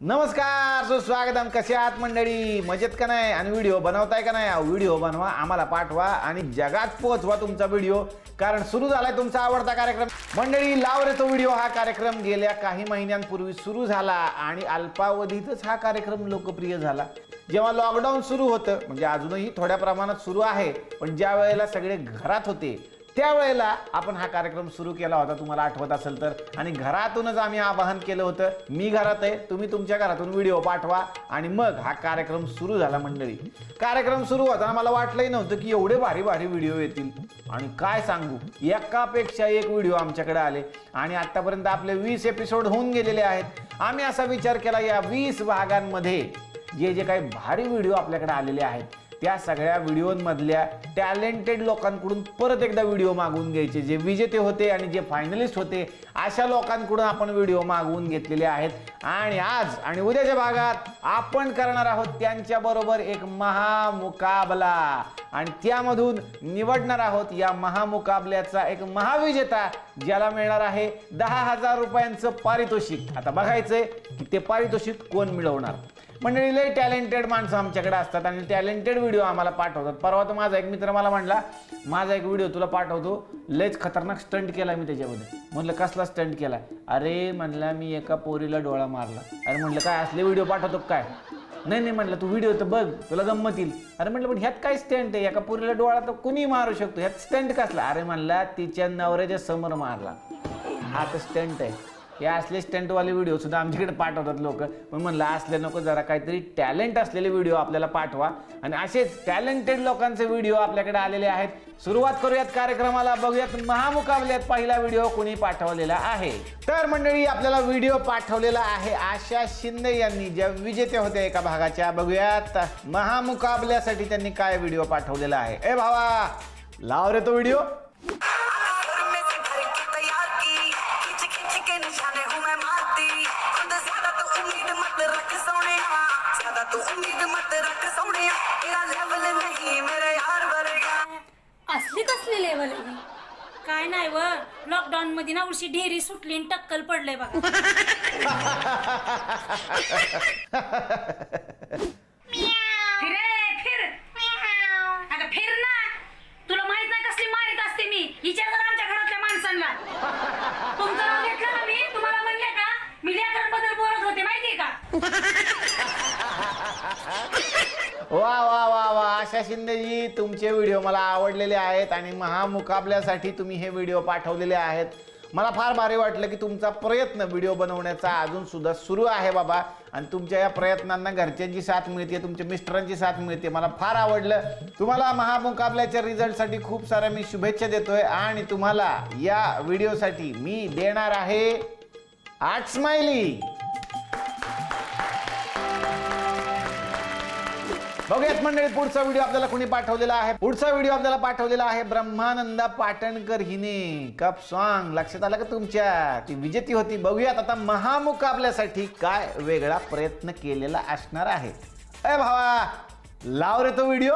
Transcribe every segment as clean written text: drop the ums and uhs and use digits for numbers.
नमस्कार, सुस्वागतम. कसे आहात मंडळी? मजेत का नाही? आणि व्हिडिओ बनवताय का नाही? व्हिडिओ बनवा, आम्हाला पाठवा आणि जगात पोहोचवा तुमचा व्हिडिओ, कारण सुरू झालाय तुमचा आवडता कार्यक्रम. मंडळी, लाव रे तो व्हिडिओ हा कार्यक्रम गेल्या काही महिन्यांपूर्वी सुरू झाला आणि अल्पावधीतच हा कार्यक्रम लोकप्रिय झाला. जेव्हा लॉकडाऊन सुरू होतं, म्हणजे अजूनही थोड्या प्रमाणात सुरू आहे, पण ज्या वेळेला सगळे घरात होते त्यावेळेला आपण हा कार्यक्रम सुरू केला होता, तुम्हाला आठवत असेल तर. आणि घरातूनच आम्ही आवाहन केलं होतं, मी घरात आहे, तुम्ही तुमच्या घरातून व्हिडिओ पाठवा. आणि मग हा कार्यक्रम सुरू झाला. मंडळी, कार्यक्रम सुरू होताना मला वाटलंही नव्हतं की एवढे भारी भारी व्हिडिओ येतील. आणि काय सांगू, एकापेक्षा एक व्हिडिओ आमच्याकडे आले आणि आतापर्यंत आपले 20 एपिसोड होऊन गेलेले आहेत. आम्ही असा विचार केला, या 20 भागांमध्ये जे जे काही भारी व्हिडिओ आपल्याकडे आलेले आहेत त्या सगळ्या व्हिडिओमधल्या टॅलेंटेड लोकांकडून परत एकदा व्हिडिओ मागवून घ्यायचे. जे विजेते होते आणि जे फायनलिस्ट होते अशा लोकांकडून आपण व्हिडिओ मागवून घेतलेले आहेत. आणि आज आणि उद्याच्या भागात आपण करणार आहोत त्यांच्याबरोबर एक महामुकाबला आणि त्यामधून निवडणार आहोत या महामुकाबल्याचा एक महाविजेता, ज्याला मिळणार आहे 10,000 रुपयांचं पारितोषिक. आता बघायचंय की ते पारितोषिक कोण मिळवणार. मंडळी, लय टॅलेंटेड माणसं आमच्याकडे असतात आणि टॅलेंटेड व्हिडिओ आम्हाला पाठवतात. परवा तर माझा एक मित्र मला म्हणला, माझा एक व्हिडिओ तुला पाठवतो, लयच खतरनाक स्टंट केला मी त्याच्यामध्ये. म्हणलं कसला स्टंट केला? अरे म्हणला, मी एका पोरीला डोळा मारला. अरे म्हणलं, काय असले व्हिडिओ पाठवतो काय? नाही नाही म्हणलं, तू व्हिडिओ तर बघ, तुला गंमत येईल. अरे म्हटलं, पण ह्यात काय स्टंट आहे? एका पोरीला डोळा तर कुणी मारू शकतो, ह्यात स्टंट कसला? अरे म्हणला, तिच्या नवऱ्याच्या समोर मारला, हा तर स्टंट आहे. हे असले स्टंटवाले व्हिडिओ सुद्धा आमच्याकडे पाठवतात लोक. पण म्हणलं, असले नको, जरा काहीतरी टॅलेंट असलेले व्हिडिओ आपल्याला पाठवा. आणि असेच टॅलेंटेड लोकांचे व्हिडिओ आपल्याकडे आलेले आहेत. सुरुवात करूयात कार्यक्रमाला. बघूयात महामुकाबल्यात पहिला व्हिडिओ कोणी पाठवलेला आहे. तर मंडळी, आपल्याला व्हिडिओ पाठवलेला आहे आशा शिंदे यांनी, ज्या विजेते होत्या एका भागाच्या. बघूयात महामुकाबल्यासाठी त्यांनी काय व्हिडिओ पाठवलेला आहे. ए भावा, लाव रे तो व्हिडिओ. असली कसली लेवल आहे? काय नाही व, लॉकडाऊन मध्ये ना उलशी ढेरी सुटली आणि टक्कल पडलंय बघा. फिर आता फिर ना, तुला माहित नाही कसली मारित असते मी. हिच्या जर आमच्या घरातल्या माणसांना तुमचं नाव घेतलं ना मी, तुम्हाला म्हणले का मी लेकरांबद्दल बोलत होते माहितीये का? वा वा वा वा, आशा शिंदेजी, तुमचे व्हिडिओ मला आवडलेले आहेत आणि महामुकाबल्यासाठी तुम्ही हे व्हिडिओ पाठवलेले आहेत. मला फार भारी वाटलं की तुमचा प्रयत्न व्हिडिओ बनवण्याचा अजून सुद्धा सुरू आहे बाबा. आणि तुमच्या या प्रयत्नांना घरच्यांची साथ मिळते, तुमच्या मिस्टरांची साथ मिळते. मला फार आवडलं. तुम्हाला महामुकाबल्याच्या रिझल्टसाठी खूप साऱ्या मी शुभेच्छा देतोय. आणि तुम्हाला या व्हिडिओसाठी मी देणार आहे 8 स्माइली. बघूयात मंडळी, पुढचा व्हिडिओ आपल्याला कोणी पाठवलेला आहे. पुढचा व्हिडिओ आपल्याला पाठवलेला आहे ब्रह्मानंदा पाटणकर हिने. कप सॉन्ग लक्षात आलं का तुमच्या? ती विजेती होती. बघूयात आता महामुकाबल्यासाठी काय वेगळा प्रयत्न केलेला असणार आहे. अरे भावा, लाव रे तो व्हिडिओ.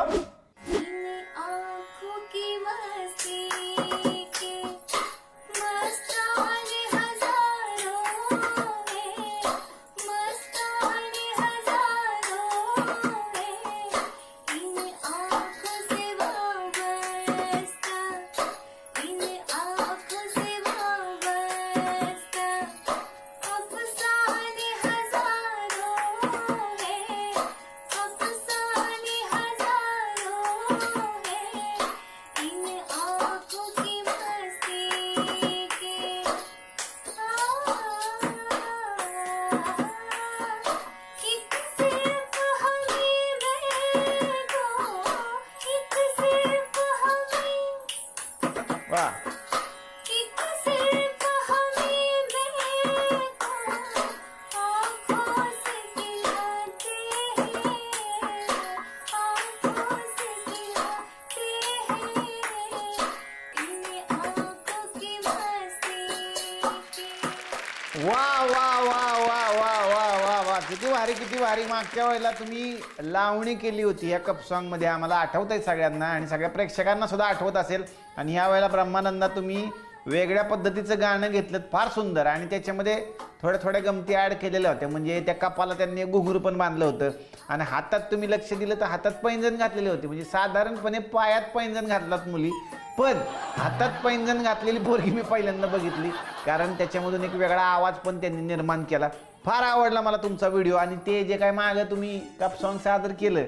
वा, वा वा वा वा वा वा वा वा, किती भारी किती भारी. मागच्या वेळेला तुम्ही लावणी केली होती या कप सॉन्ग मध्ये, आम्हाला आठवत आहे सगळ्यांना आणि सगळ्या प्रेक्षकांना सुद्धा आठवत असेल. आणि ह्या वेळेला ब्रह्मानंदा तुम्ही वेगळ्या पद्धतीचं गाणं घेतलं, फार सुंदर. आणि त्याच्यामध्ये थोड्या थोड्या गमती ॲड केलेल्या होत्या. म्हणजे त्या कपाला त्यांनी घुंगरू पण बांधलं होतं आणि हातात तुम्ही लक्ष दिलं तर हातात पैंजण घातलेले होते. म्हणजे साधारणपणे पायात पैंजण घातलात मुली, पण हातात पैंजण घातलेली पोरगी मी पहिल्यांदा बघितली. कारण त्याच्यामधून एक वेगळा आवाज पण त्यांनी निर्माण केला. फार आवडला मला तुमचा व्हिडिओ. आणि ते जे काय मागं तुम्ही कप सॉन्ग सादर केलं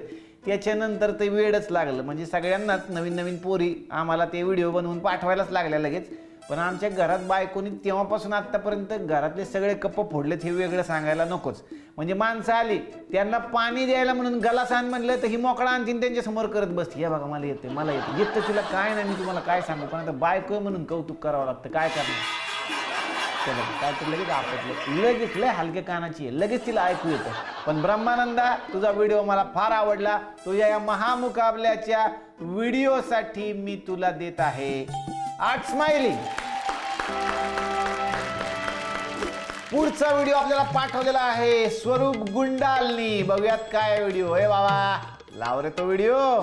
त्याच्यानंतर ते वेळच लागलं. म्हणजे सगळ्यांनाच नवीन नवीन पोरी आम्हाला ते व्हिडिओ बनवून पाठवायलाच लागल्या लगेच. पण आमच्या घरात बायकोनी तेव्हापासून आत्तापर्यंत घरातले सगळे कप्प फोडलेत हे वेगळं सांगायला नकोच. म्हणजे माणसं आली त्यांना पाणी द्यायला म्हणून गलास आण म्हणलं तर ही मोकळा आणतीन त्यांच्या समोर करत बसते. या बघा मला येते, मला येतं तिला काय नाही, मी तुम्हाला काय सांगू. पण आता बायको म्हणून कौतुक करावं लागतं, काय करणार. काय तर लगेच आपटलं, लगेच लय हलके कानाची आहे, लगेच तिला ऐकू येतं. पण ब्रह्मानंदा तुझा व्हिडिओ मला फार आवडला. तुझ्या या महामुकाबल्याच्या व्हिडिओसाठी मी तुला देत आहे 8 स्माइली. पुढचा व्हिडिओ आपल्याला पाठवलेला आहे स्वरूप गुंडालनी. बघूयात काय व्हिडिओ आहे. बाबा लाव रे तो व्हिडिओ.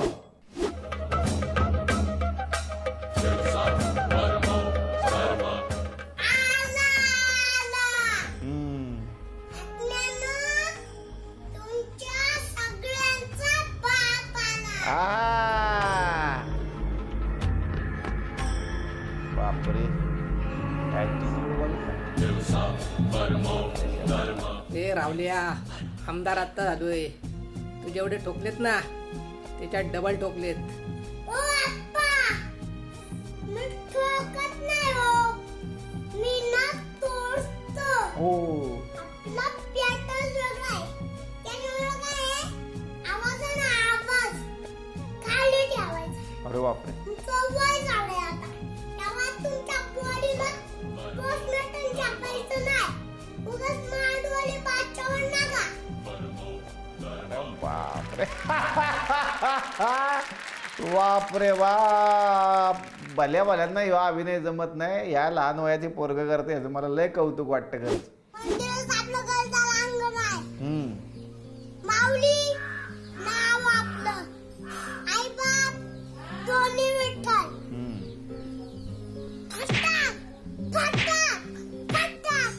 बापरे, ए रावल्या, आमदार आत्ता झालोय. तू जेवढे ठोकलेत ना त्याच्यात डबल ठोकलेत. ओ अप्पा, मी ठोकत नाही हो, मी ना तोडतो. हो, आपला पॅटर्न वेगळा आहे. त्यामुळे काय आहे, आवाजाने आवाज खाली ठेवायचा. अरे बापरे, सवय झाली आता. तेव्हा तुमच्या बॉडीला पोस्टमॉर्टम छापायचं नाही. उगाच मांडवली बाच्यावर नका. बापरे बापरे बाप. भल्या भल्यांना ह्यो अभिनय जमत नाही. या लहान वयाची पोरग करते याचं मला लय कौतुक वाटतं खरंच. मंदिरात आपलं गरजाला अंगण आहे. माऊली नाव आपलं, आई बाप दोन्ही विठ्ठल. फटाक फटाक फटाक.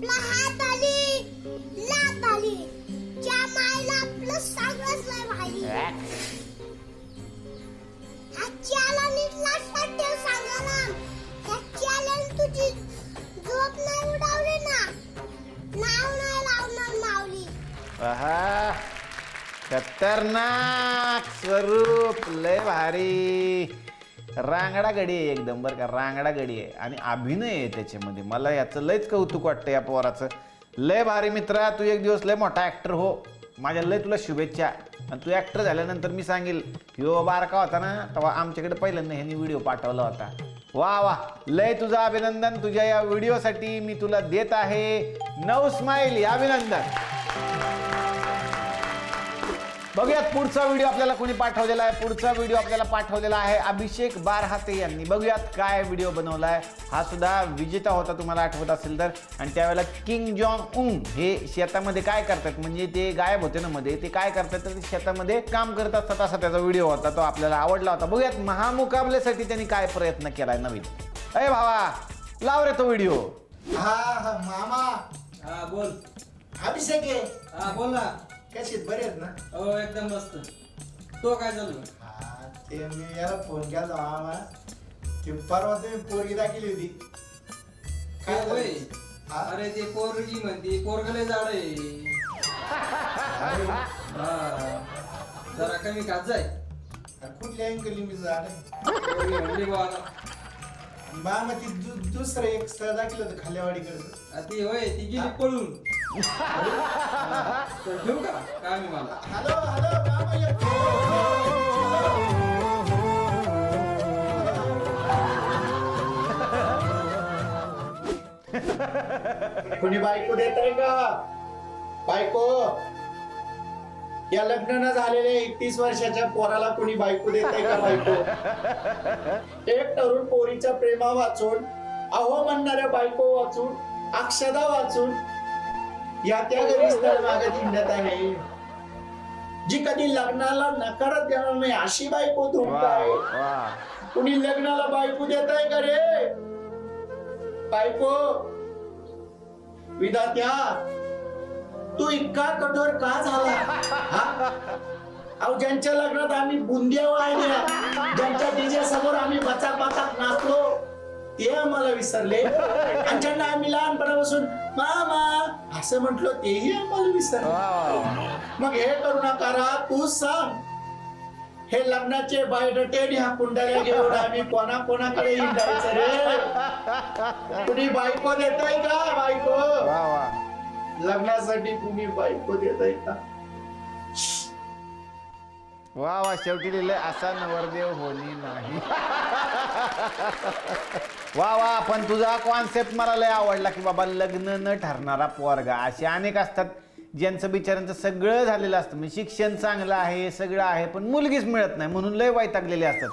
आपला हात आली लात आली. ज्या मायला आपलं सगळंच नाही भाई. हा चॅलेंज लक्षात ठेव. सांगाला ह्या चॅलेंज तुझी झोप नाही उडावली ना, नाव नाही लावणार माऊली. आहा, खतरनाक स्वरूप, लय भारी. रांगडा गडी आहे एकदम, बरं का, रांगडा गडी आहे. आणि अभिनय आहे त्याच्यामध्ये. मला याचं लयच कौतुक वाटतं या पोराचं. लय भारी मित्रा, तू एक दिवस लय मोठा ऍक्टर हो. माझ्या लय तुला शुभेच्छा. आणि तू ऍक्टर झाल्यानंतर मी सांगेल ह्यो बारका होता ना तेव्हा आमच्याकडे पहिल्यांदा ह्यांनी व्हिडिओ पाठवला होता. वा वा, लय तुझं अभिनंदन. तुझ्या या व्हिडिओसाठी मी तुला देत आहे 9 स्माइली. अभिनंदन. बघूयात पुढचा व्हिडिओ आपल्याला कोणी पाठवलेला आहे. पुढचा व्हिडिओ आपल्याला पाठवलेला आहे अभिषेक बारहाते यांनी. बघूयात काय व्हिडिओ बनवलाय. हा सुद्धा विजेता होता तुम्हाला आठवत असेल तर. आणि त्यावेळेला किंग जॉंग उंग हे शेतामध्ये काय करतात, म्हणजे ते गायब होते ना मध्ये, ते काय करतात तर ते शेतामध्ये काम करत असतात असा त्याचा व्हिडिओ होता. तो आपल्याला आवडला होता. बघूयात महामुकाबल्यासाठी त्यांनी काय प्रयत्न केलाय नवीन. अरे भावा लाव रे तो व्हिडिओ. हा मामा. हा बोल. अभिषेक आहे. हा बोल ना. कशी बरे आहेत ना? हो एकदम मस्त. तो काय चालू? हा ते मी याला फोन केला होता मामा. ते परवा तुम्ही पोरगी दाखवली होती. काय होय? हा? अरे ते पोरगी म्हणते पोरगले झाड आहे. अरे, हा जरा कमी खात जाय. कुठल्या अँगली मी झाड पोरगी म्हणली बुवा ना. मामा ती दुसरं एक स्थळ दाखवलं होतं खाल्यावाडीकडचं. ती होय, ती गेली पळून. तर ठेवू का काम मला? हॅलो हॅलो मामा येतो. कोणी बायको देत आहे का? बायको या लग्न न झालेल्या 31 वर्षाच्या पोराला कोणी बायको देत आहे का? बायको एक तरुण पोरीच्या प्रेमा वाचून, अहो म्हणणाऱ्या बायको वाचून, अक्षदा वाचून या त्या घरी स्थळ मागत हिंडत आहे. जी कधी लग्नाला नकारच देणार नाही अशी बायको वा धुंड आहे. वा. कुणी लग्नाला बायको देत आहे का रे? बायको विधात्या, तू इतका कठोर का झाला? हा? अहो, ज्यांच्या लग्नात आम्ही बुंदिया वाहिल्या, ज्यांच्या डीजे समोर आम्ही बचाक बचाक नाचलो, ते आम्हाला विसरले. आणि ज्यांना आम्ही लहानपणापासून मामा असं म्हटलो, तेही आम्हाला विसरले. मग हे करू नका रा, तू सांग, हे लग्नाचे बायोडेटे आणि ह्या कुंडल्या घेऊन आम्ही कोणाकोणाकडे हिंडायचं रे? कुणी बायको देताय का? बायको लग्नासाठी कुणी बायको देताय का? वा वा, शेवटी लिहिलंय असा नवरदेव होणी नाही. वा वा, पण तुझा कॉन्सेप्ट मला लय आवडला की बाबा लग्न न ठरणारा पोरगा. असे अनेक असतात ज्यांचं बिचाऱ्यांचं सगळं झालेलं असतं, म्हणजे शिक्षण चांगलं आहे, सगळं आहे, पण मुलगीच मिळत नाही म्हणून लय वैतागलेले असतात.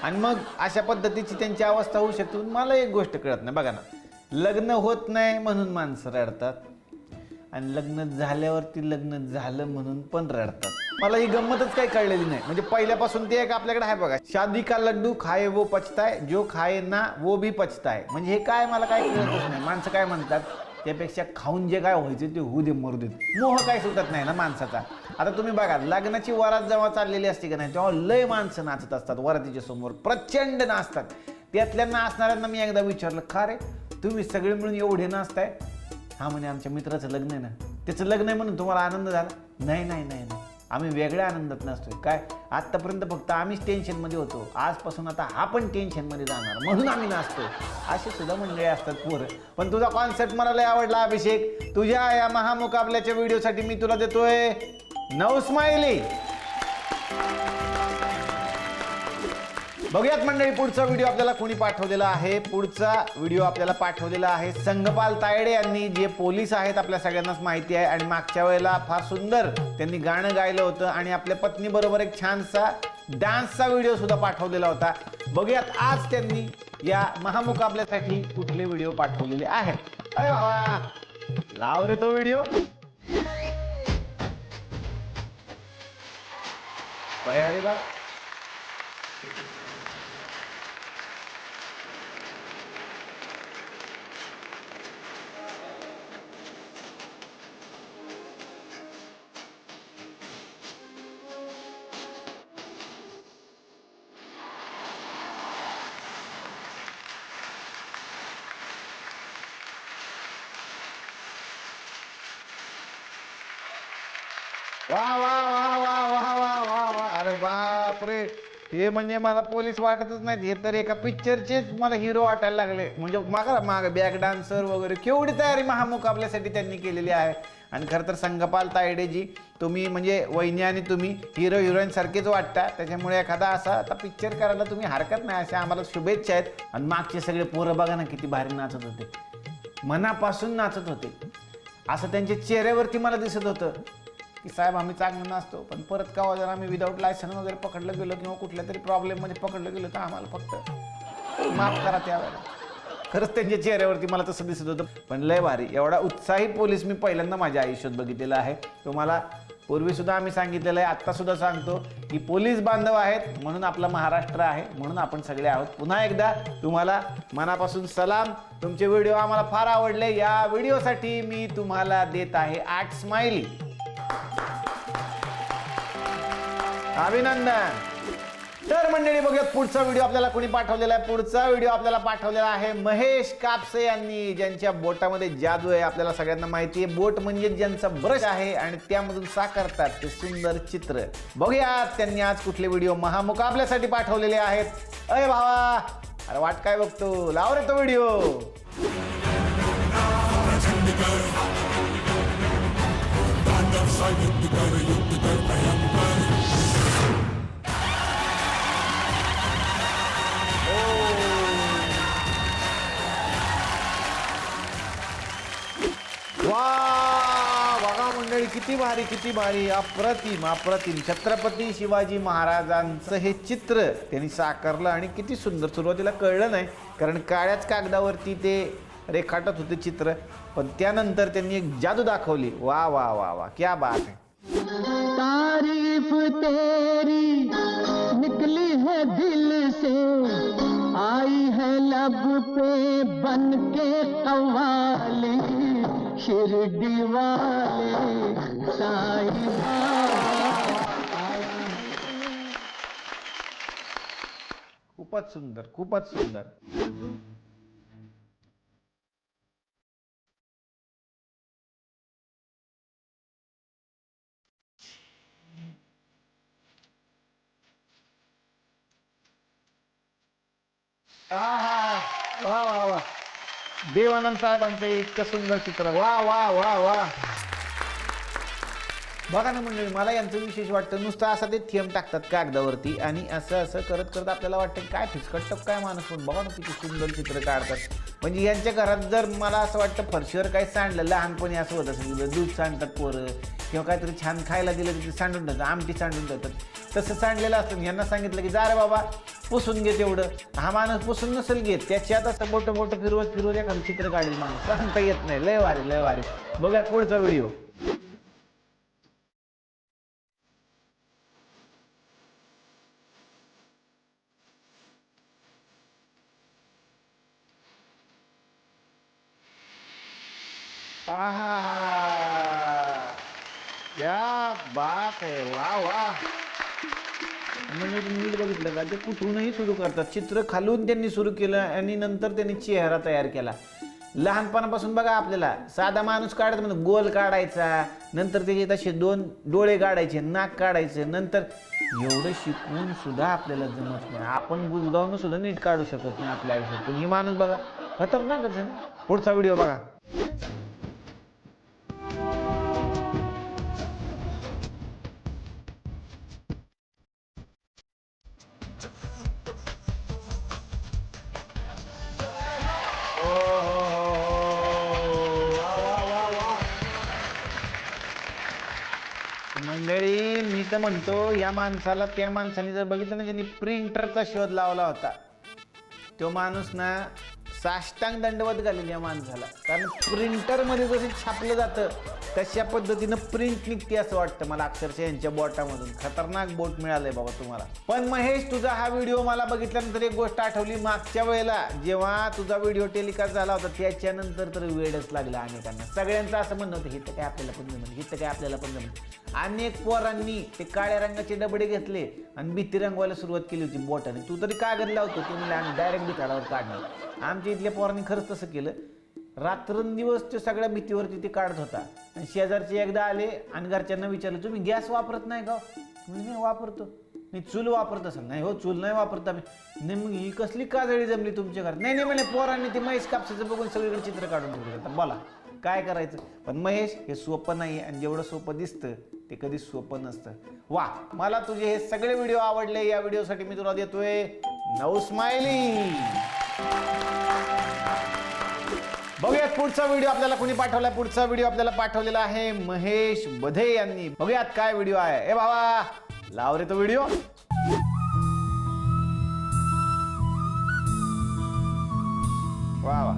आणि मग अशा पद्धतीची त्यांची अवस्था होऊ शकते. मला एक गोष्ट कळत नाही बघा ना, लग्न होत नाही म्हणून माणसं रडतात आणि लग्न झाल्यावरती लग्न झालं म्हणून पण रडतात. मला ही गंमतच काही कळलेली नाही. म्हणजे पहिल्यापासून ते एक आपल्याकडे आहे बघा, शादी का लड्डू खाए वो पचताय, जो खाए ना वो भी पचताय. म्हणजे हे काय मला काय कळतच नाही. माणसं काय म्हणतात, त्यापेक्षा खाऊन जे काय व्हायचं ते होऊ दे, मरू देत. मोह काय सुटत नाही ना माणसाचा. आता तुम्ही बघा, लग्नाची वरात जेव्हा चाललेली असते का नाही, तेव्हा लय माणसं नाचत असतात वरातीच्या समोर, प्रचंड नाचतात. त्यातल्या नाचणाऱ्यांना मी एकदा विचारलं, का रे तुम्ही सगळे मिळून एवढे नाचताय? हा म्हणे आमच्या मित्राचं लग्न आहे ना, त्याचं लग्न आहे म्हणून तुम्हाला आनंद झाला? नाही नाही नाही नाही, आम्ही वेगळ्या आनंदात नसतोय. काय आत्तापर्यंत फक्त आम्हीच टेन्शनमध्ये होतो, आजपासून आता हा पण टेन्शनमध्ये जाणार म्हणून आम्ही नाचतोय. असे सुद्धा मंडळी असतात पोरं. पण तुझा कॉन्सेप्ट मला लय आवडला अभिषेक. तुझ्या या महामुकाबल्याच्या व्हिडिओसाठी मी तुला देतोय 9 स्माइली. बघूयात मंडळी पुढचा व्हिडिओ आपल्याला कोणी पाठवलेला आहे. पुढचा व्हिडिओ आपल्याला पाठवलेला आहे संघपाल तायडे यांनी, जे पोलीस आहेत आपल्या सगळ्यांनाच माहिती आहे. आणि मागच्या वेळेला फार सुंदर त्यांनी गाणं गायलं होतं आणि आपल्या पत्नीबरोबर एक छानसा डान्सचा व्हिडिओ सुद्धा पाठवलेला होता. बघूयात आज त्यांनी या महामुकाबल्यासाठी कुठले व्हिडिओ पाठवलेले आहेत. अरे बाबा, लाव रे तो व्हिडिओ. अरे बा, वा वा वा वा वा वा वा वा. अरे बापरे, हे म्हणजे मला पोलीस वाटतच नाहीत, हे तर एका पिक्चरचेच मला हिरो वाटायला लागले. म्हणजे माग बॅक डान्सर वगैरे केवढी तयारी महामुकाबल्यासाठी त्यांनी केलेली आहे. आणि खरं तर संघपाल तायडेजी, तुम्ही म्हणजे वहिनी आणि तुम्ही हिरो हिरोईन सारखेच वाटता, त्याच्यामुळे एखादा असा आता पिक्चर करायला तुम्ही हरकत नाही, अशा आम्हाला शुभेच्छा आहेत. आणि मागचे सगळे पोरं बघा ना किती भारी नाचत होते, मनापासून नाचत होते. असं त्यांच्या चेहऱ्यावरती मला दिसत होतं की साहेब आम्ही चांगलं नाचतो, पण परत का जर आम्ही विदाऊट लायसन वगैरे पकडलं गेलो किंवा कुठल्या तरी प्रॉब्लेममध्ये पकडलं गेलो तर आम्हाला फक्त माफ करा त्यावेळेला. खरंच त्यांच्या चेहऱ्यावरती मला तसं दिसत होतं. पण लय भारी, एवढा उत्साही पोलीस मी पहिल्यांदा माझ्या आयुष्यात बघितलेला आहे. तुम्हाला पूर्वीसुद्धा आम्ही सांगितलेलं आहे, आत्तासुद्धा सांगतो की पोलीस बांधव आहेत म्हणून आपला महाराष्ट्र आहे, म्हणून आपण सगळे आहोत. पुन्हा एकदा तुम्हाला मनापासून सलाम. तुमचे व्हिडिओ आम्हाला फार आवडले. या व्हिडिओसाठी मी तुम्हाला देत आहे 8 स्माइली. अभिनंदन. तर मंडळी बघूयात पुढचा व्हिडिओ आपल्याला कोणी पाठवलेला आहे. पुढचा व्हिडिओ आपल्याला पाठवलेला आहे महेश कापसे यांनी, ज्यांच्या बोटामध्ये जादू आहे. आपल्याला सगळ्यांना माहिती आहे, बोट म्हणजे ज्यांचा ब्रश आहे आणि त्यामधून साकारतात ते सुंदर चित्र. बघूयात त्यांनी आज कुठले व्हिडिओ महामुकाबल्यासाठी पाठवलेले आहेत. अरे भावा, अरे वाट काय बघतो, लाव रे तो व्हिडिओ. वा, बघा मंडळी किती भारी, किती भारी, अप्रतिम अप्रतिम. छत्रपती शिवाजी महाराजांचं हे चित्र त्यांनी साकारलं आणि किती सुंदर. सुरुवातीला कळलं नाही कारण काळ्याच कागदावरती ते रेखाटत होते चित्र, पण त्यानंतर त्यांनी एक जादू दाखवली. वा वा वा वा, क्या बात है. तारीफ तेरी निकली है दिल से, आई है लब पे बन के कव्वाली शिरडी वाले साईं खूपच सुंदर, खूपच सुंदर. आहा, वा वा वा. देवानंद साहेबांचं इतकं सुंदर चित्र. वा वा वा वा. बघा ना म्हणजे मला यांचं विशेष वाटतं, नुसतं असं ते थेंब टाकतात कागदावरती आणि असं असं करत करत आपल्याला वाटतं काय फिसकट टप काय माणूस, पण बघा ना किती सुंदर चित्र काढतात. म्हणजे यांच्या घरात जर मला असं वाटतं फरशीवर काही सांडलं, लहानपणी असं होत असेल, दूध सांडतात पोरं किंवा काहीतरी छान खायला दिलं तर ते सांडून ठेवतात, आमटी सांडून ठेवतात, तसं सांडलेलं असतं. यांना सांगितलं की जा रे बाबा पुसून घे तेवढं. हा माणूस पुसून नसेल घेत, त्याच्यात असं मोठं मोठं फिरवत फिरवत एखादं चित्र काढेल माणूस, सांगता येत नाही. लय भारी, लय भारी. बघा पुढचा व्हिडिओ. क्या बात है. वा वा. म्हणजे नीट बघितलं का, ते कुठूनही सुरू करतात. चित्र खालून त्यांनी सुरू केलं आणि नंतर त्यांनी चेहरा तयार केला. लहानपणापासून बघा आपल्याला साधा माणूस काढायचा म्हणजे गोल काढायचा, नंतर त्याचे तसे 2 डोळे काढायचे, नाक काढायचं. नंतर एवढं शिकून सुद्धा आपल्याला जमत नाही, आपण बुजगावून सुद्धा नीट काढू शकत नाही आपल्या आयुष्यात. पण ही माणूस बघा खतरनाकच आहे. पुढचा व्हिडिओ बघा. मंडळी मी तर म्हणतो या माणसाला, त्या माणसाने जर बघितलं ना ज्यांनी प्रिंटरचा शोध लावला होता, तो माणूस ना साष्टांग दंडवत घालेल या माणसाला. कारण प्रिंटरमध्ये जसं छापलं जातं तशा पद्धतीनं प्रिंट निघते असं वाटतं मला अक्षरशः यांच्या बोटामधून. खतरनाक बोट मिळालंय बाबा तुम्हाला. पण महेश, तुझा हा व्हिडिओ मला बघितल्यानंतर एक गोष्ट आठवली. मागच्या वेळेला जेव्हा तुझा व्हिडिओ टेलिकास्ट झाला होता त्याच्यानंतर तर वेडच लागला अनेकांना. सगळ्यांचं असं म्हणणं होतं, हिथं काय आपल्याला पण जमलं, हिथं काय आपल्याला पण जमलं. अनेक पोरांनी ते काळ्या रंगाचे डबडे घेतले आणि भीती रंगवायला सुरुवात केली होती बोटाने. तू तरी कागद लावतो, ते म्हणजे आम्ही डायरेक्ट भिताडावर काढणार. आमच्या इथल्या पोरांनी खरंच तसं केलं. रात्रंदिवस ते सगळ्या भीतीवरती ते काढत होता. आणि शेजारचे एकदा आले आणि घरच्यांना विचारलं, तुम्ही गॅस वापरत नाही का? म्हणजे मी वापरतो. नाही चूल वापरत असेल? नाही हो, चूल नाही वापरत आम्ही. नाही मग ही कसली काजळी जमली तुमच्या घरात? नाही नाही म्हणे पोरांनी ते महेश कापसाचं बघून सगळीकडे चित्र काढून ठेवलं. बोला काय करायचं. पण महेश, हे सोपं नाही आणि जेवढं सोपं दिसतं ते कधी सोपं नसतं. वा, मला तुझे हे सगळे व्हिडिओ आवडले. या व्हिडिओसाठी मी तुला देतोय 9 स्माइली. बघूयात पुढचा व्हिडिओ आपल्याला कोणी पाठवला. पुढचा व्हिडिओ आपल्याला पाठवलेला आहे महेश बधे यांनी. बघूयात काय व्हिडिओ आहे. ए बाबा लाव रे तो व्हिडिओ. वा वा.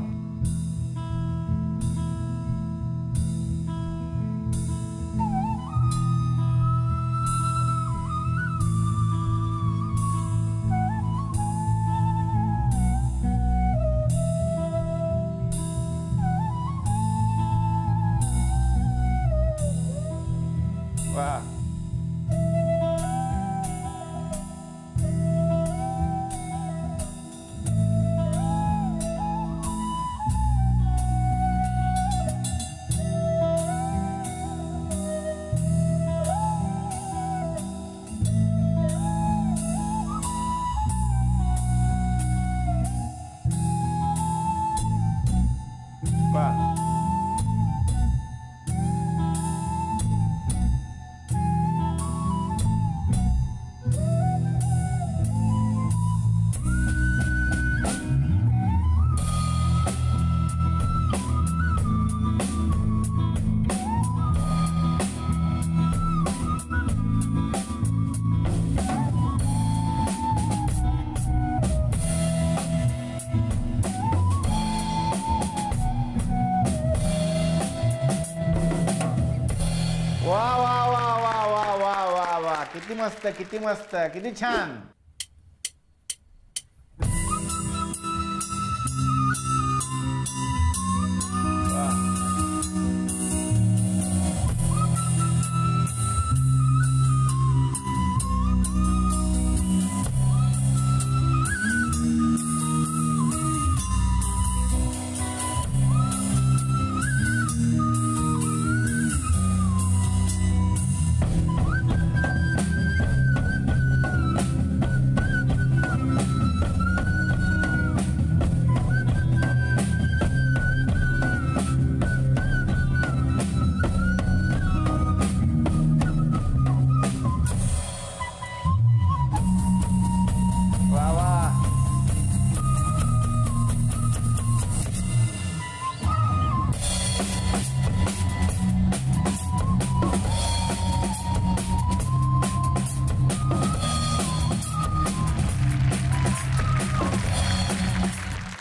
वा. वा. वा वा वा वा वा वा वा वा. किती मस्त, किती मस्त, किती छान.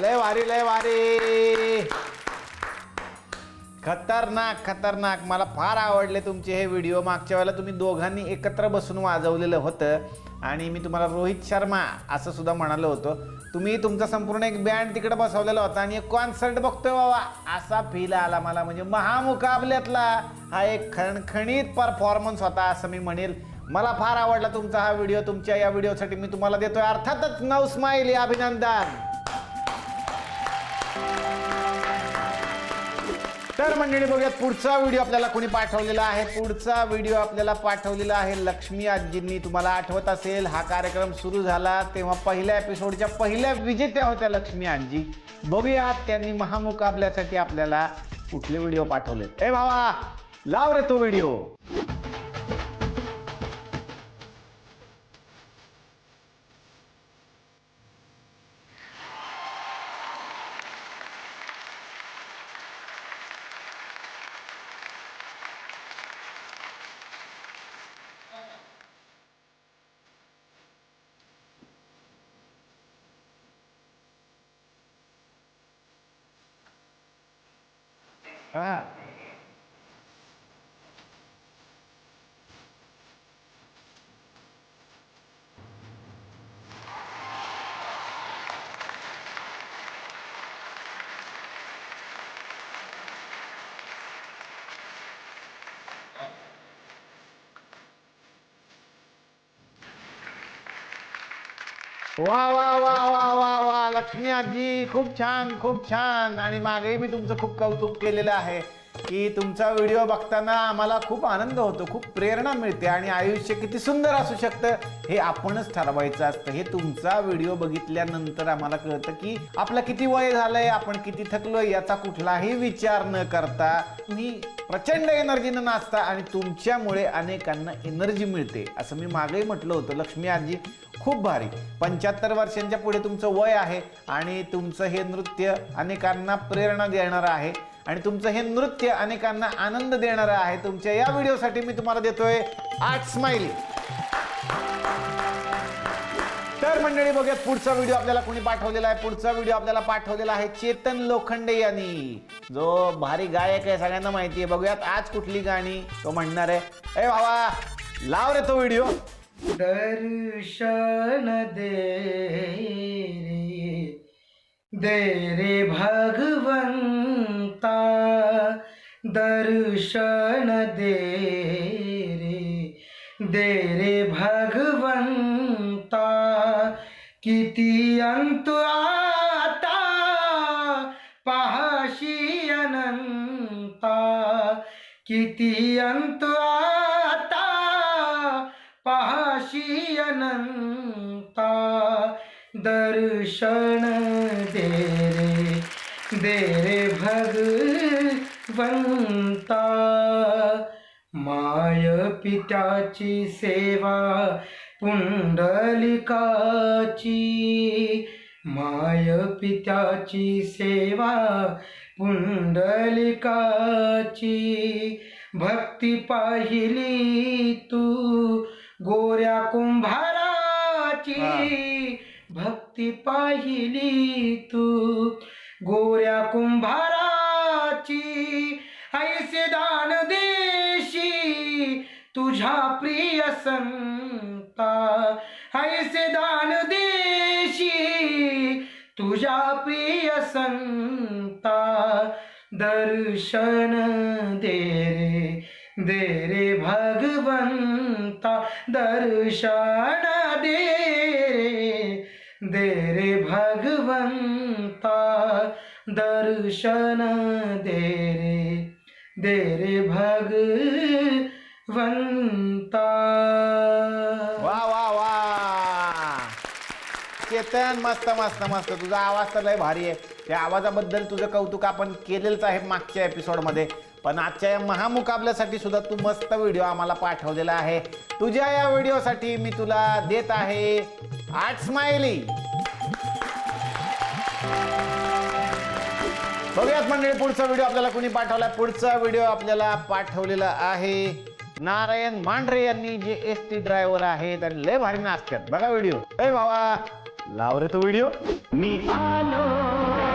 लय भारी लय भारी. खतरनाक खतरनाक. मला फार आवडले तुमचे हे व्हिडिओ. मागच्या वेळेला तुम्ही दोघांनी एकत्र बसून वाजवलेलं होतं आणि मी तुम्हाला रोहित शर्मा असं सुद्धा म्हणालो होतो. तुम्ही तुमचा संपूर्ण एक बँड तिकडे बसवलेला होता आणि एक कॉन्सर्ट बघतोय बाबा असा फील आला मला. म्हणजे महामुकाबल्यातला हा एक खणखणीत परफॉर्मन्स होता असं मी म्हणेल. मला फार आवडला तुमचा हा व्हिडिओ. तुमच्या या व्हिडिओसाठी मी तुम्हाला देतोय अर्थातच 9 स्माइली अभिनंदन. तर मंडळी बघूयात पुढचा व्हिडिओ आपल्याला कोणी पाठवलेला आहे. पुढचा व्हिडिओ आपल्याला पाठवलेला आहे लक्ष्मी आजींनी. तुम्हाला आठवत असेल हा कार्यक्रम सुरू झाला तेव्हा पहिल्या एपिसोडच्या पहिल्या विजेत्या होत्या लक्ष्मी आजी. बघूयात त्यांनी महामुकाबल्यासाठी आपल्याला कुठले व्हिडिओ पाठवले. ए भावा लाव रे तो व्हिडिओ. हा वा वा वा वा वा वा लक्ष्मी आजी खूप छान. आणि मागेही मी तुमचं खूप कौतुक केलेलं आहे की तुमचा व्हिडिओ बघताना आम्हाला खूप आनंद होतो, खूप प्रेरणा मिळते आणि आयुष्य किती सुंदर असू शकतं हे आपणच ठरवायचं असतं. हे तुमचा व्हिडिओ बघितल्यानंतर आम्हाला कळतं की आपलं किती वय झालंय, आपण किती थकलोय याचा कुठलाही विचार न करता तुम्ही प्रचंड एनर्जीनं नाचता आणि तुमच्यामुळे अनेकांना एनर्जी मिळते असं मी मागेही म्हटलं होतं. लक्ष्मी आजी खूप भारी. 75 वर्षांच्या पुढे तुमचं वय आहे आणि तुमचं हे नृत्य अनेकांना प्रेरणा देणारं आहे आणि तुमचं हे नृत्य अनेकांना आनंद देणारं आहे. तुमच्या या व्हिडिओसाठी मी तुम्हाला देतोय 8 स्माइली. तर मंडळी बघूयात पुढचा व्हिडिओ आपल्याला कोणी पाठवलेला आहे. पुढचा व्हिडिओ आपल्याला पाठवलेला आहे चेतन लोखंडे यांनी, जो भारी गायक आहे सगळ्यांना माहिती आहे. बघूयात आज कुठली गाणी तो म्हणणार आहे. ए भावा लाव रे तो व्हिडिओ. दर्शन दे रे भगवंता, दर्शन दे रे भगवंता, किती अंत आता पाहाशी अनंता, किती अंत आता पाहाशी अनंता, दर्शन दे रे भगवंता. माय पित्याची सेवा पुंडलिकाची, माय पित्याची सेवा पुंडलिकाची, भक्ती पाहिली तू गोऱ्या कुंभाराची, भक्ती पाहिली तू गोऱ्या कुंभाराची, ऐसे दान देशी तुझ्या प्रिय संता, ऐसे दान देशी तुझ्या प्रिय संता, दर्शन दे रे भगवंता, दर्शन दे रे भगवंता, दर्शन दे रे भगवंता. वा वा वा चेतन मस्त मस्त मस्त. तुझा आवाज तर लय भारी आहे. त्या आवाजाबद्दल तुझं कौतुक आपण केलेलंच आहे मागच्या एपिसोडमध्ये, पण आजच्या या महामुकाबल्यासाठी सुद्धा तू मस्त व्हिडिओ आम्हाला पाठवलेला आहे. तुझ्या या व्हिडिओसाठी मी तुला देत आहे 8 स्माइली. बघूयात मंडळी पुढचा व्हिडिओ आपल्याला कोणी पाठवला. पुढचा व्हिडिओ आपल्याला पाठवलेला आहे नारायण मांढरे यांनी, जे ST ड्रायव्हर आहेत आणि लय भारी नाचतात. बघा व्हिडिओ. ए भावा लाव रे तो व्हिडिओ. मी आलो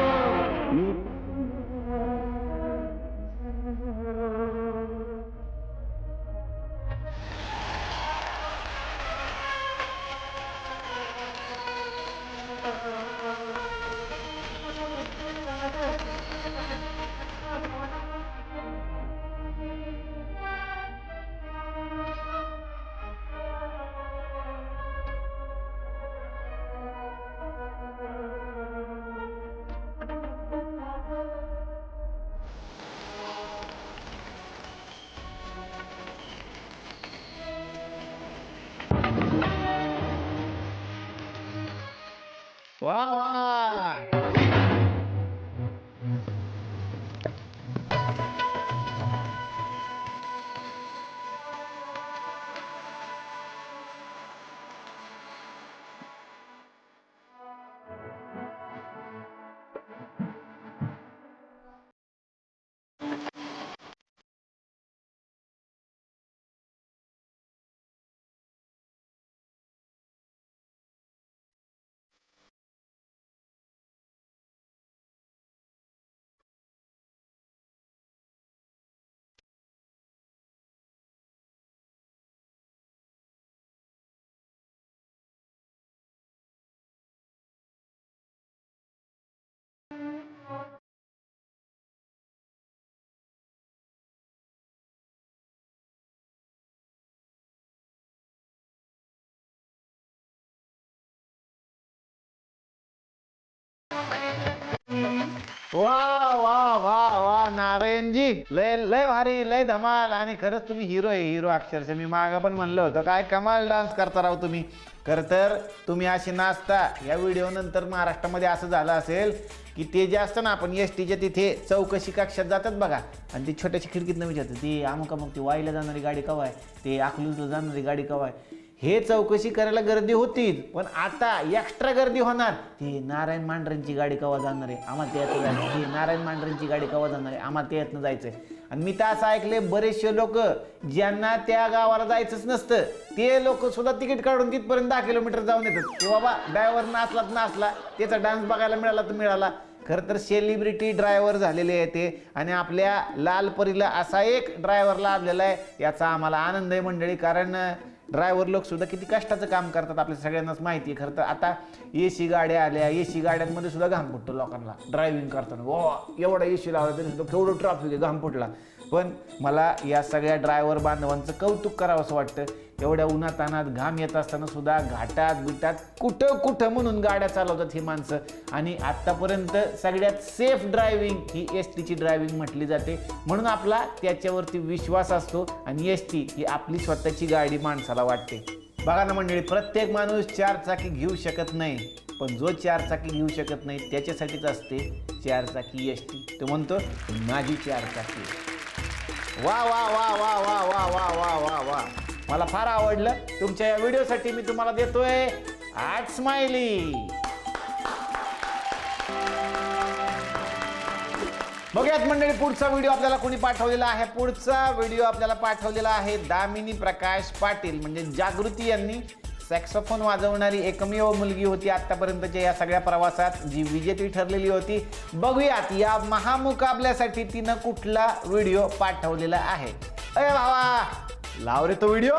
वा वा. वा वा वा वा नारायणजी, लय लय भारी, लय धमाल. आणि खरंच तुम्ही हिरो आहे, हिरो अक्षरशः. मी मागं पण म्हणलं होतं काय कमाल डान्स करता राव तुम्ही. खरं तर तुम्ही अशी नाचता. या व्हिडिओ नंतर महाराष्ट्रामध्ये असं झालं असेल की ते जे असतं ना, आपण एस टीच्या तिथे चौकशी कक्षात जातात बघा, आणि ती छोट्याशा खिडकीतनं विचारतात ती अमुक अमुक ती वाईला जाणारी गाडी कवा आहे, ते अकलूजला जाणारी गाडी कवा आहे. हे चौकशी करायला गर्दी होतीच, पण आता एक्स्ट्रा गर्दी होणार. ती नारायण मांढरेंची गाडी कवा जाणार आहे, आम्हाला त्यातनं जायचं. ती नारायण मांढरेंची गाडी कवा जाणार आहे, आम्हाला त्यातनं जायचं आहे. आणि मी तर असं ऐकले बरेचसे लोक ज्यांना त्या गावाला जायचंच नसतं ते लोक सुद्धा तिकीट काढून तिथपर्यंत 10 किलोमीटर जाऊन येतात की बाबा ड्रायव्हर नाचला त्याचा डान्स बघायला मिळाला तर मिळाला. खरं तर सेलिब्रिटी ड्रायव्हर झालेले आहे ते, आणि आपल्या लालपरीला असा एक ड्रायव्हर लाभलेला आहे, याचा आम्हाला आनंद आहे मंडळी. कारण ड्रायव्हर लोक सुद्धा किती कष्टाचं काम करतात आपल्या सगळ्यांनाच माहिती आहे. खरं तर आता AC गाड्या आल्या, AC गाड्यांमध्ये सुद्धा घाम फुटतो लोकांना ड्रायव्हिंग करताना. वा एवढा AC लावला तरी सुद्धा केवढं ट्रॅफिक आहे, घाम फुटला. पण मला या सगळ्या ड्रायव्हर बांधवांचं कौतुक करावं असं वाटतं. एवढ्या उन्हातानात घाम येत असताना सुद्धा घाटात बिटात कुठं म्हणून गाड्या चालवतात ही माणसं. आणि आत्तापर्यंत सगळ्यात सेफ ड्रायव्हिंग ही ST ची ड्रायव्हिंग म्हटली जाते, म्हणून आपला त्याच्यावरती विश्वास असतो. आणि ST ही आपली स्वतःची गाडी माणसाला वाटते. बघा ना मंडळी, प्रत्येक माणूस 4 चाकी घेऊ शकत नाही, पण जो 4 चाकी घेऊ शकत नाही त्याच्यासाठीच असते 4 चाकी ST. तो म्हणतो माझी 4 चाकी. वा वा वा वा वा वा वा वा वा वा, मला फार आवडलं. तुमच्या या व्हिडिओसाठी मी तुम्हाला देतोय 8 स्माइली. बघूयात मंडळी पुढचा व्हिडिओ आपल्याला कोणी पाठवलेला आहे. पुढचा व्हिडिओ आपल्याला पाठवलेला आहे दामिनी प्रकाश पाटील, म्हणजे जागृती यांनी. सॅक्सोफोन वाजवणारी एकमेव मुलगी होती आतापर्यंतच्या या सगळ्या प्रवासात जी विजेती ठरलेली होती. बघूयात या महामुकाबल्यासाठी तिनं कुठला व्हिडिओ पाठवलेला आहे. अरे भावा लाव रे तो व्हिडिओ.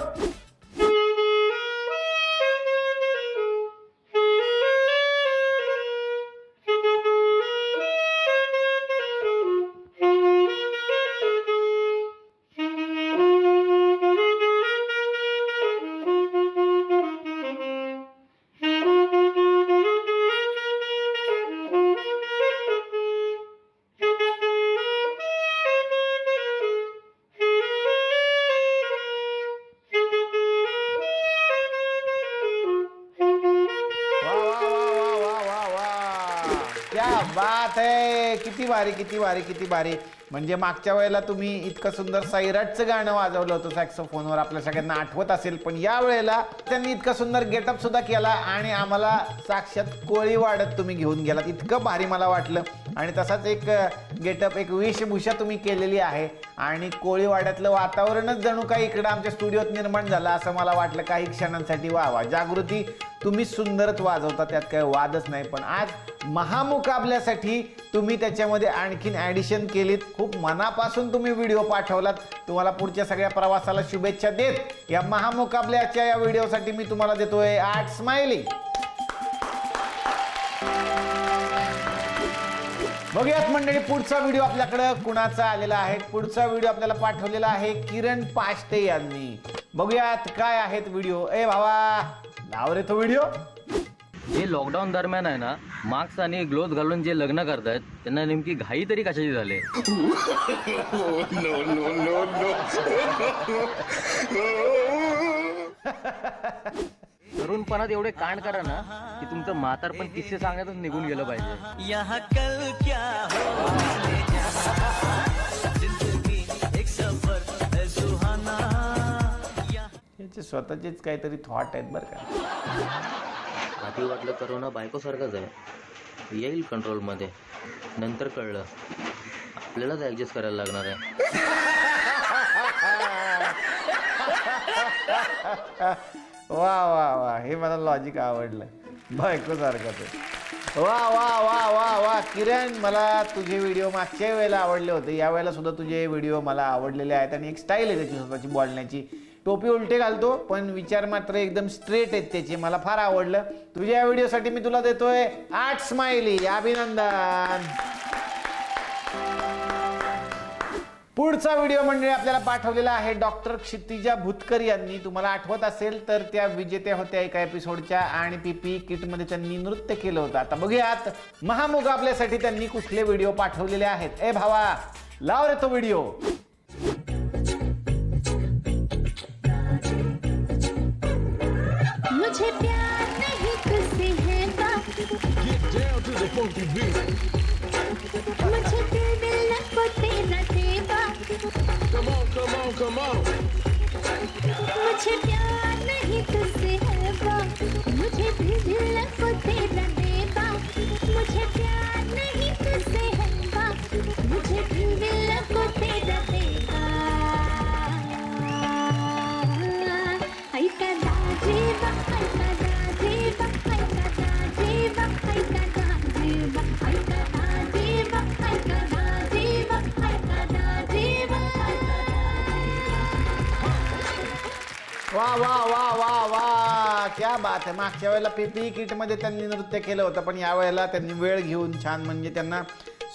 क्या बात है, किती भारी किती भारी किती भारी. म्हणजे मागच्या वेळेला तुम्ही इतकं सुंदर सैराटचं गाणं वाजवलं होतं सॅक्सोफोनवर, आपल्या सगळ्यांना आठवत असेल. पण या वेळेला त्यांनी इतका सुंदर गेटअप सुद्धा केला आणि आम्हाला साक्षात कोळी वाढत तुम्ही घेऊन गेलात. इतकं भारी मला वाटलं. आणि तसाच एक गेटअप, एक वेशभूषा तुम्ही केलेली आहे आणि कोळी वाड्यातलं वातावरणच जणू काही इकडं आमच्या स्टुडिओत निर्माण झालं असं मला वाटलं काही क्षणांसाठी. वा वा जागृती, तुम्ही सुंदरच वाजवता, त्यात काही वादच नाही. पण आज महामुकाबल्यासाठी तुम्ही त्याच्यामध्ये आणखीन ॲडिशन केलीत. खूप मनापासून तुम्ही व्हिडिओ पाठवलात. तुम्हाला पुढच्या सगळ्या प्रवासाला शुभेच्छा देत या महामुकाबल्याच्या या व्हिडिओसाठी मी तुम्हाला देतोय 8 स्माइली. बघूयात मंडळी पुढचा व्हिडिओ आपल्याकडे कुणाचा आलेला आहे. पुढचा व्हिडिओ आपल्याला पाठवलेला आहे किरण पाष्टे यांनी. बघूयात काय आहेत व्हिडिओ. ए भावा लाव रे तो व्हिडिओ. हे लॉकडाऊन दरम्यान आहे ना, मास्क आणि ग्लोव्ह घालून जे लग्न करतायत त्यांना नेमकी घाई तरी कशाची झाली. तरुणपणात एवढे कांड करा ना की तुमचं म्हातारपण किस्से सांगण्यातच निघून गेलं पाहिजे. याचे स्वतःचेच काहीतरी थॉट आहेत बरं का. आधी वाटलं करोना बायकोसारखाच आहे, येईल कंट्रोलमध्ये. नंतर कळलं आपल्यालाच ॲडजस्ट करायला लागणार आहे. वा वा वा, हे मला लॉजिक आवडलं. बायको सारखं ते. वा वा वा वा वा किरण, मला तुझे व्हिडिओ मागच्या वेळेला आवडले होते, या वेळेला सुद्धा तुझे व्हिडिओ मला आवडलेले आहेत. आणि एक स्टाईल आहे त्याची स्वतःची बोलण्याची. टोपी उलटे घालतो पण विचार मात्र एकदम स्ट्रेट आहेत त्याचे, मला फार आवडलं. तुझ्या या व्हिडिओसाठी मी तुला देतोय 8 स्माइली. अभिनंदन. पुढचा व्हिडिओ मंडळी आपल्याला पाठवलेला आहे डॉक्टर क्षितिजा भुतकर यांनी. तुम्हाला आठवत असेल तर त्या विजेत्या होत्या एका एपिसोडच्या आणि पीपी किटमध्ये त्यांनी नृत्य केलं होतं. आता बघूयात महामुकाबल्यासाठी त्यांनी कुठले व्हिडिओ पाठवलेले आहेत. ए भावा, लाव रे तो व्हिडिओ. मुझे प्यार नहीं तुझसे है बात, मुझे दिल को तेरा देवा, मुझे प्यार नहीं तुझसे है बात, मुझे दिल को तेरा देवा, मुझे प्यार नहीं तुझसे है बात, मुझे दिल को तेरा देवा. ऐका दाजीबा, ऐका दाजीबा, ऐका दाजीबा, ऐका दाजीबा, ऐका दाजीबा, ऐका दाजीबा, ऐका दाजीबा. वा वा वा वा वा, क्या बात आहे. मागच्या वेळेला पीपी किटमध्ये त्यांनी नृत्य केलं होतं, पण यावेळेला त्यांनी वेळ घेऊन छान, म्हणजे त्यांना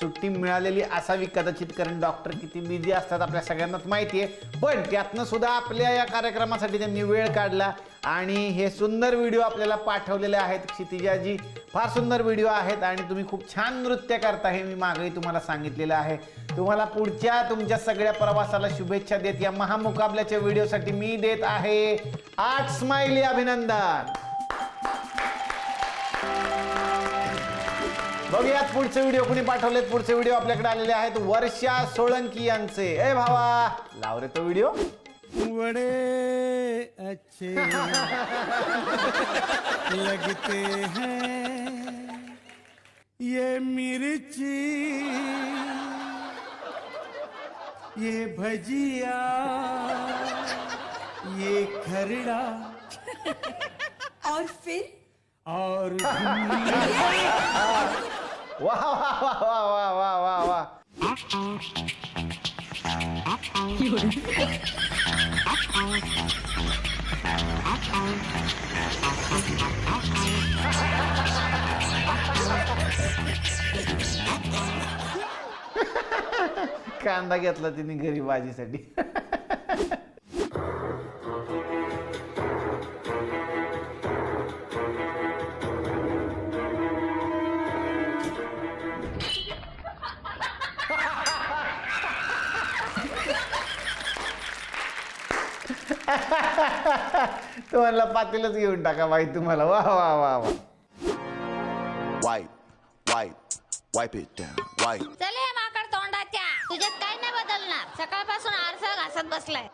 सुट्टी मिळालेली असावी कदाचित, कारण डॉक्टर किती बिझी असतात आपल्या सगळ्यांनाच माहिती आहे. पण त्यातनं सुद्धा आपल्या या कार्यक्रमासाठी त्यांनी वेळ काढला आणि हे सुंदर व्हिडिओ आपल्याला पाठवलेले आहेत. क्षितिजाजी, फार सुंदर व्हिडिओ आहेत आणि तुम्ही खूप छान नृत्य करता हे मी मागेही तुम्हाला सांगितलेलं आहे. तुम्हाला पुढच्या तुमच्या सगळ्या प्रवासाला शुभेच्छा देत या महामुकाबल्याच्या व्हिडिओसाठी मी देत आहे 8 स्माइली. अभिनंदन. बघूयात पुढचे व्हिडिओ कुणी पाठवलेत. पुढचे व्हिडिओ आपल्याकडे आलेले आहेत वर्षा सोळंकी यांचे. ए भावा, लाव रे तो व्हिडिओ. बड़े अच्छे लगते हैं ये मिर्ची, ये भजिया, ये खरड़ा और फिर और वाह वाह वाह वाह वाह वाह वाह. कांदा घेतला तिने घरी भाजीसाठी. तो म्हणला पातेलच घेऊन टाका बाई तुम्हाला. वा वा वा वा. Wipe it down. Wipe. चले माकड तोंडाच्या, तुझ्यात काय नाही बदलणार. सकाळपासून आरसा घासत बसलाय.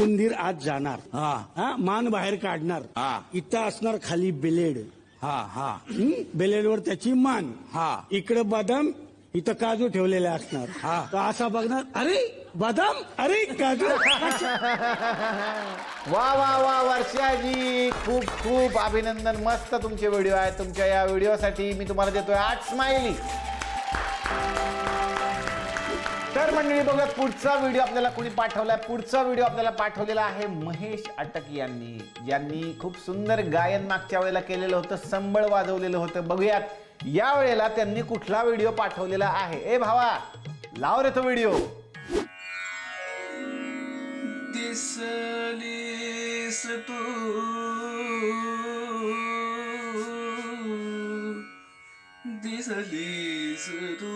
उंदीर आत जाणार, हा मान बाहेर काढणार, इथं असणार खाली ब्लेड, ब्लेडवर त्याची मान, इकडे बदाम, इथं काजू ठेवलेले असणार. तो असा बघणार, अरे बदाम, अरे काजू. वा वा वा वर्षाजी, खूप खूप अभिनंदन. मस्त तुमचे व्हिडिओ आहेत. तुमच्या या व्हिडिओसाठी मी तुम्हाला देतोय 8 स्माइली. तर मंडळी बघत पुढचा व्हिडिओ आपल्याला कुणी पाठवलाय. पुढचा व्हिडिओ आपल्याला पाठवलेला आहे महेश अटक यांनी, ज्यांनी खूप सुंदर गायन मागच्या वेळेला केलेलं होतं, संबळ वाजवलेलं होतं. बघूयात या वेळेला त्यांनी कुठला व्हिडिओ पाठवलेला आहे. ए भावा, लाव रे तो व्हिडिओ. दिसलीस तू दिसलीस तू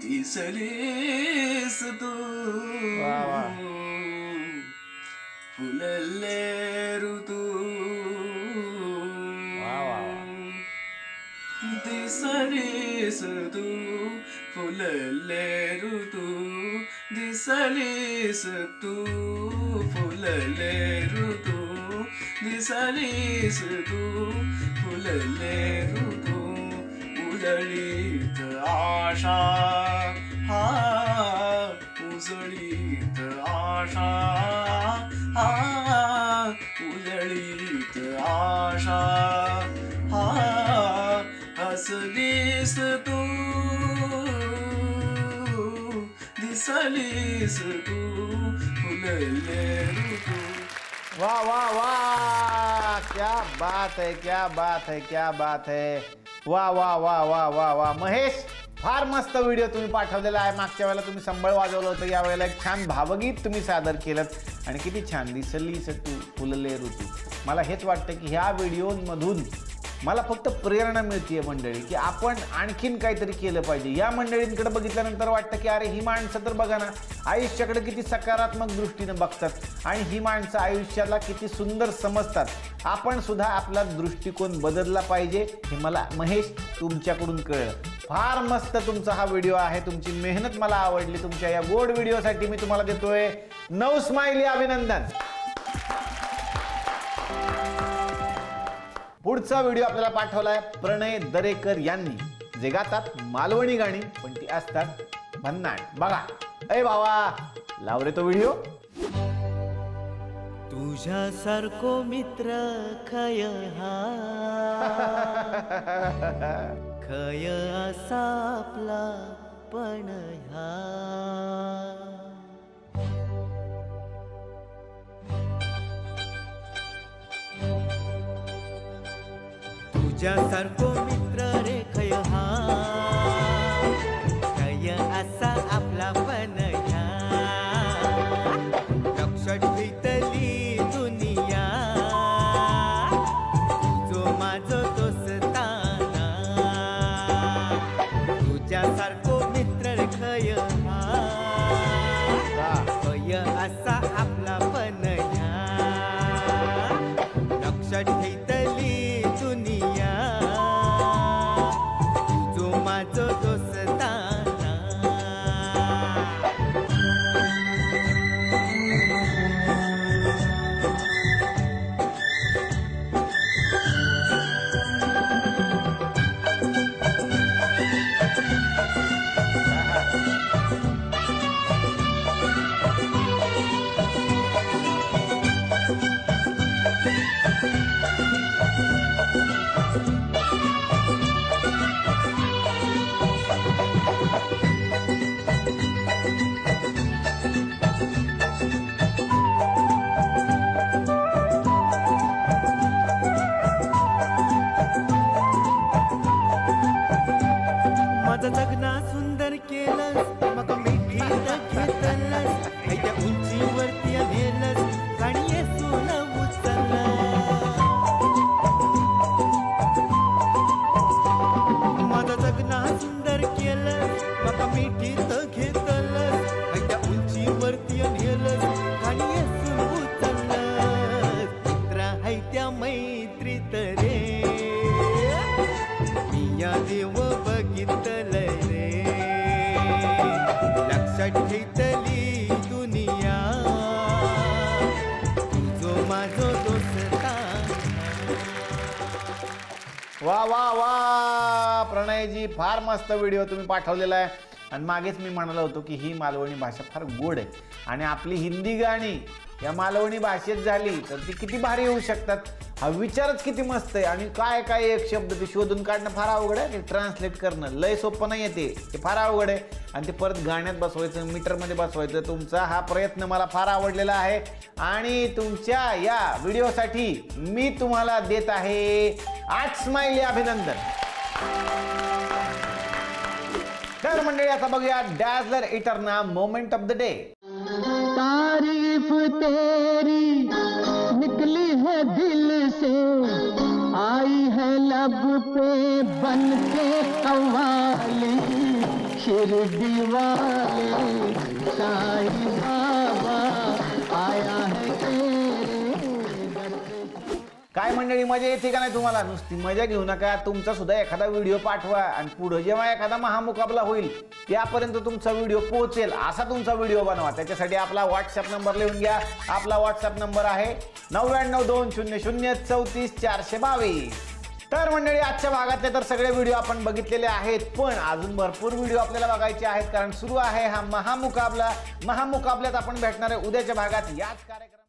दिसलीस तू वा वा. फुलले ऋतू वा वा. दिसलीस तू फुलले ऋतू दिसलीस तू फुलले ऋतू दिसलीस तू फुलले ऋतू उजळीत आशा हा उजळीत आशा हा उजळीत आशा हा हसलीस तू दिसलीस तू फुलले ऋतू. वाह वाह वाह, क्या बात है, क्या बात है, क्या बात है. वाह वाह वाह वाह वाह वाह. महेश, फार मस्त व्हिडिओ तुम्ही पाठवलेला आहे. मागच्या वेळेला तुम्ही संबळ वाजवलं होतं, यावेळेला एक छान भावगीत तुम्ही सादर केलं आणि किती छान दिसलीस तू फुलले ऋतू. मला हेच वाटतं की ह्या व्हिडिओमधून मला फक्त प्रेरणा मिळते मंडळी, की आपण आणखीन काहीतरी केलं पाहिजे. या मंडळींकडे बघितल्यानंतर वाटतं की अरे ही माणसं तर बघा ना, आयुष्याकडे किती सकारात्मक दृष्टीनं बघतात आणि ही माणसं आयुष्याला किती सुंदर समजतात. आपण सुद्धा आपला दृष्टिकोन बदलला पाहिजे, हे मला महेश तुमच्याकडून कळलं. फार मस्त तुमचा हा व्हिडिओ आहे, तुमची मेहनत मला आवडली. तुमच्या या गोड व्हिडिओसाठी मी तुम्हाला देतोय 9 स्माइली अभिनंदन. पुढचा व्हिडिओ आपल्याला पाठवलाय प्रणय दरेकर यांनी, जे गातात मालवणी गाणी पण ती असतात भन्नाट. बघा. अय बाबा, लाव रे तो व्हिडिओ. तुझ्यासारखो मित्र खय हा खय असा आपला पण ह्या तुझ्यासारखो मित्र रे खय हा खय असा आपला पण ह्या लक्षात घेतली दुनिया तुझो माझो दोस्ताना तुझ्यासारखो मित्र रे खय हा खय असा आपला पण ह्या लक्षात घेतली दुनिया तुझो माझो दोस्ताना. माझं जगना सुंदर केलंस मग मिठीत घेतलंस त्या उंचीवरती नेलंस गाणी येसून उचललं. माझं जगना सुंदर केलंस मग मिठीत घेतलंस त्या उंचीवरती नेलंस गाणी येसून उचललं. मित्र आहे त्या मैत्रीत रे या देव बघितलंय रे लक्षात घेतली दुनिया तुझो माझो दोस्ता. वा वा वा, प्रणयजी फार मस्त व्हिडिओ तुम्ही पाठवलेला आहे. आणि मागेच मी म्हणालो होतो की ही मालवणी भाषा फार गोड आहे आणि आपली हिंदी गाणी या मालवणी भाषेत झाली तर ती किती भारी होऊ शकतात. हा विचारच किती मस्त आहे. आणि काय काय एक शब्द ते शोधून काढणं फार अवघड आहे, ते ट्रान्सलेट करणं लय सोपं नाही आहे, ते फार अवघड आहे. आणि ते परत गाण्यात बसवायचं, मीटरमध्ये बसवायचं. तुमचा हा प्रयत्न मला फार आवडलेला आहे आणि तुमच्या या व्हिडिओसाठी मी तुम्हाला देत आहे 8 स्माइली अभिनंदन. तर मंडळी, आता बघूया डॅझलर इटरना मोमेंट ऑफ द डे. तारीफ तेरी निकली है दिल से आई है लब पे बन के कव्वाली शिरडी वाले साईं बाबा आया है तेरे दर पे। काय मंडळी, मजा येते का नाही तुम्हाला? नुसती मजा घेऊ नका, तुमचा सुद्धा एखादा व्हिडिओ पाठवा आणि पुढे जेव्हा एखादा महामुकाबला होईल त्यापर्यंत तुमचा व्हिडिओ पोहोचेल असा तुमचा व्हिडिओ बनवा. त्याच्यासाठी आपला व्हॉट्सअप नंबर लिहून घ्या. आपला व्हॉट्सअप नंबर आहे 9920003422. तर मंडळी, आजच्या भागातले तर सगळे व्हिडिओ आपण बघितलेले आहेत, पण अजून भरपूर व्हिडिओ आपल्याला बघायचे आहेत, कारण सुरू आहे हा महामुकाबला. महामुकाबल्यात आपण भेटणार आहे उद्याच्या भागात याच कार्यक्रम